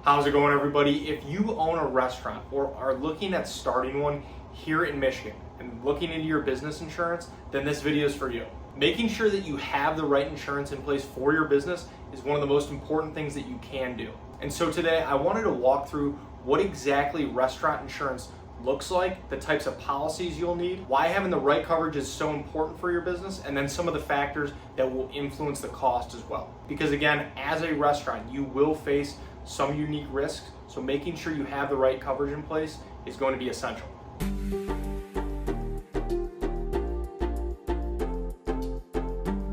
How's it going, everybody? If you own a restaurant or are looking at starting one here in Michigan and looking into your business insurance, then this video is for you. Making sure that you have the right insurance in place for your business is one of the most important things that you can do. And so today I wanted to walk through what exactly restaurant insurance looks like, the types of policies you'll need, why having the right coverage is so important for your business, and then some of the factors that will influence the cost as well. Because again, as a restaurant, you will face some unique risks, so making sure you have the right coverage in place is going to be essential.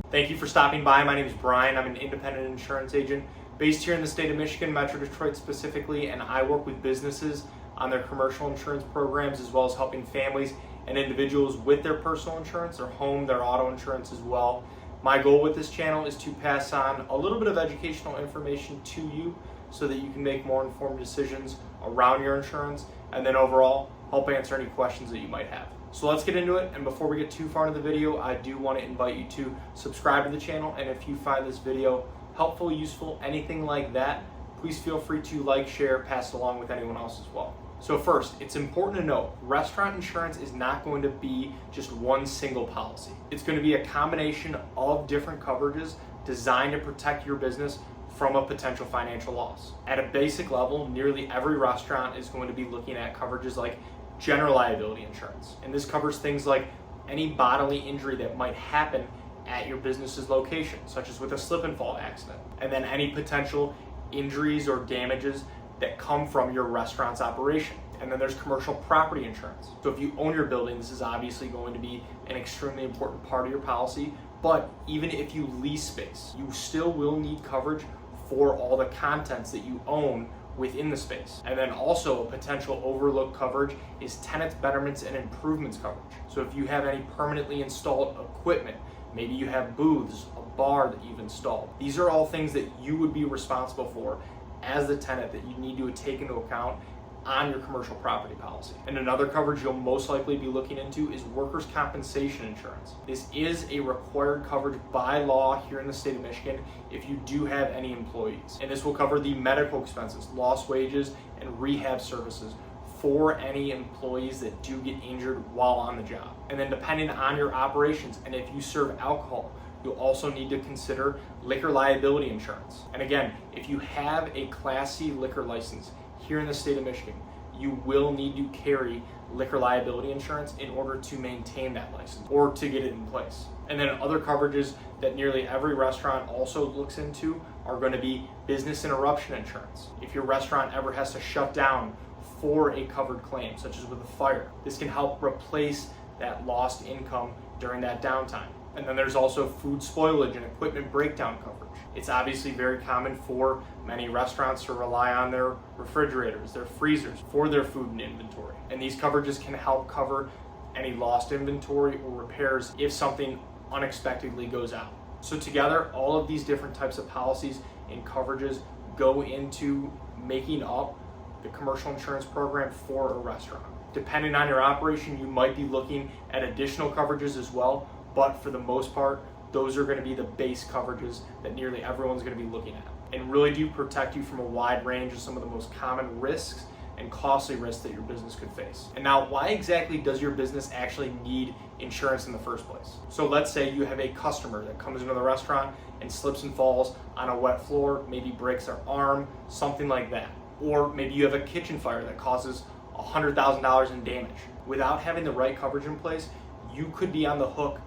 Thank you for stopping by. My name is Brian. I'm an independent insurance agent based here in the state of Michigan, Metro Detroit specifically, and I work with businesses on their commercial insurance programs, as well as helping families and individuals with their personal insurance, their home, their auto insurance as well. My goal with this channel is to pass on a little bit of educational information to you so that you can make more informed decisions around your insurance, and then overall help answer any questions that you might have. So let's get into it, and before we get too far into the video, I do want to invite you to subscribe to the channel, and if you find this video helpful, useful, anything like that, please feel free to like, share, pass it along with anyone else as well. So first, it's important to note, restaurant insurance is not going to be just one single policy. It's going to be a combination of different coverages designed to protect your business from a potential financial loss. At a basic level, nearly every restaurant is going to be looking at coverages like general liability insurance. And this covers things like any bodily injury that might happen at your business's location, such as with a slip and fall accident. And then any potential injuries or damages that come from your restaurant's operation. And then there's commercial property insurance. So if you own your building, this is obviously going to be an extremely important part of your policy. But even if you lease space, you still will need coverage for all the contents that you own within the space. And then also a potential overlooked coverage is tenants, betterments, and improvements coverage. So if you have any permanently installed equipment, maybe you have booths, a bar that you've installed. These are all things that you would be responsible for as the tenant that you need to take into account on your commercial property policy. And another coverage you'll most likely be looking into is workers' compensation insurance. This is a required coverage by law here in the state of Michigan if you do have any employees. And this will cover the medical expenses, lost wages, and rehab services for any employees that do get injured while on the job. And then depending on your operations, and if you serve alcohol, you'll also need to consider liquor liability insurance. And again, if you have a Class C liquor license here in the state of Michigan, you will need to carry liquor liability insurance in order to maintain that license or to get it in place. And then other coverages that nearly every restaurant also looks into are going to be business interruption insurance. If your restaurant ever has to shut down for a covered claim, such as with a fire, this can help replace that lost income during that downtime. And then there's also food spoilage and equipment breakdown coverage. It's obviously very common for many restaurants to rely on their refrigerators, their freezers for their food and inventory. And these coverages can help cover any lost inventory or repairs if something unexpectedly goes out. So together, all of these different types of policies and coverages go into making up the commercial insurance program for a restaurant. Depending on your operation, you might be looking at additional coverages as well, but for the most part, those are going to be the base coverages that nearly everyone's going to be looking at and really do protect you from a wide range of some of the most common risks and costly risks that your business could face. And now, why exactly does your business actually need insurance in the first place? So let's say you have a customer that comes into the restaurant and slips and falls on a wet floor, maybe breaks their arm, something like that. Or maybe you have a kitchen fire that causes $100,000 in damage. Without having the right coverage in place, you could be on the hook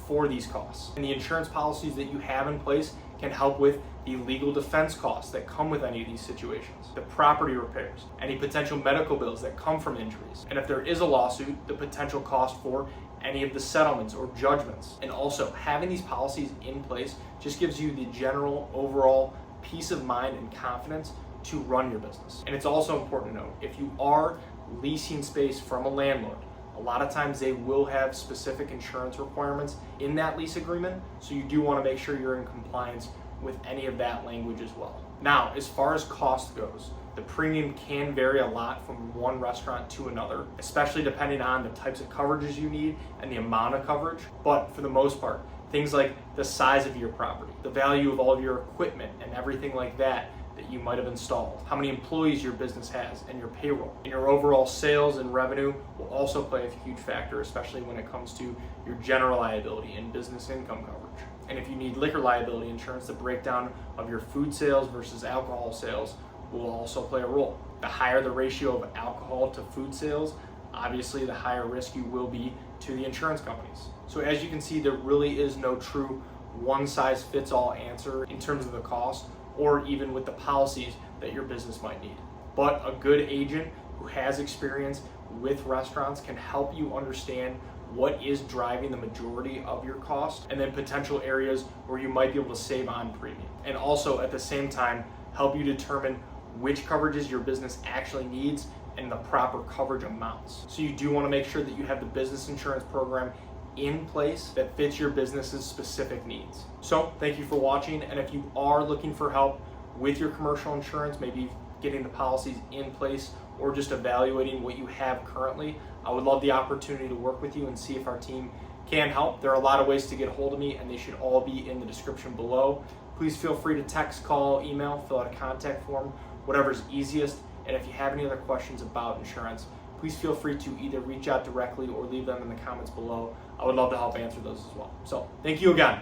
for these costs. And the insurance policies that you have in place can help with the legal defense costs that come with any of these situations, the property repairs, any potential medical bills that come from injuries, and if there is a lawsuit, the potential cost for any of the settlements or judgments. And also, having these policies in place just gives you the general overall peace of mind and confidence to run your business. And it's also important to note, if you are leasing space from a landlord, a lot of times they will have specific insurance requirements in that lease agreement, so you do want to make sure you're in compliance with any of that language as well. Now, as far as cost goes, the premium can vary a lot from one restaurant to another, especially depending on the types of coverages you need and the amount of coverage. But for the most part, things like the size of your property, the value of all of your equipment and everything like that that you might have installed, how many employees your business has, and your payroll. And your overall sales and revenue will also play a huge factor, especially when it comes to your general liability and business income coverage. And if you need liquor liability insurance, the breakdown of your food sales versus alcohol sales will also play a role. The higher the ratio of alcohol to food sales, obviously the higher risk you will be to the insurance companies. So as you can see, there really is no true one-size-fits-all answer in terms of the cost or even with the policies that your business might need. But a good agent who has experience with restaurants can help you understand what is driving the majority of your cost and then potential areas where you might be able to save on premium. And also at the same time, help you determine which coverages your business actually needs and the proper coverage amounts. So you do want to make sure that you have the business insurance program in place that fits your business's specific needs. So thank you for watching, and if you are looking for help with your commercial insurance, maybe getting the policies in place or just evaluating what you have currently, I would love the opportunity to work with you and see if our team can help. There are a lot of ways to get a hold of me, and they should all be in the description below. Please feel free to text, call, email, fill out a contact form, whatever's easiest. And if you have any other questions about insurance, please feel free to either reach out directly or leave them in the comments below. I would love to help answer those as well. So thank you again.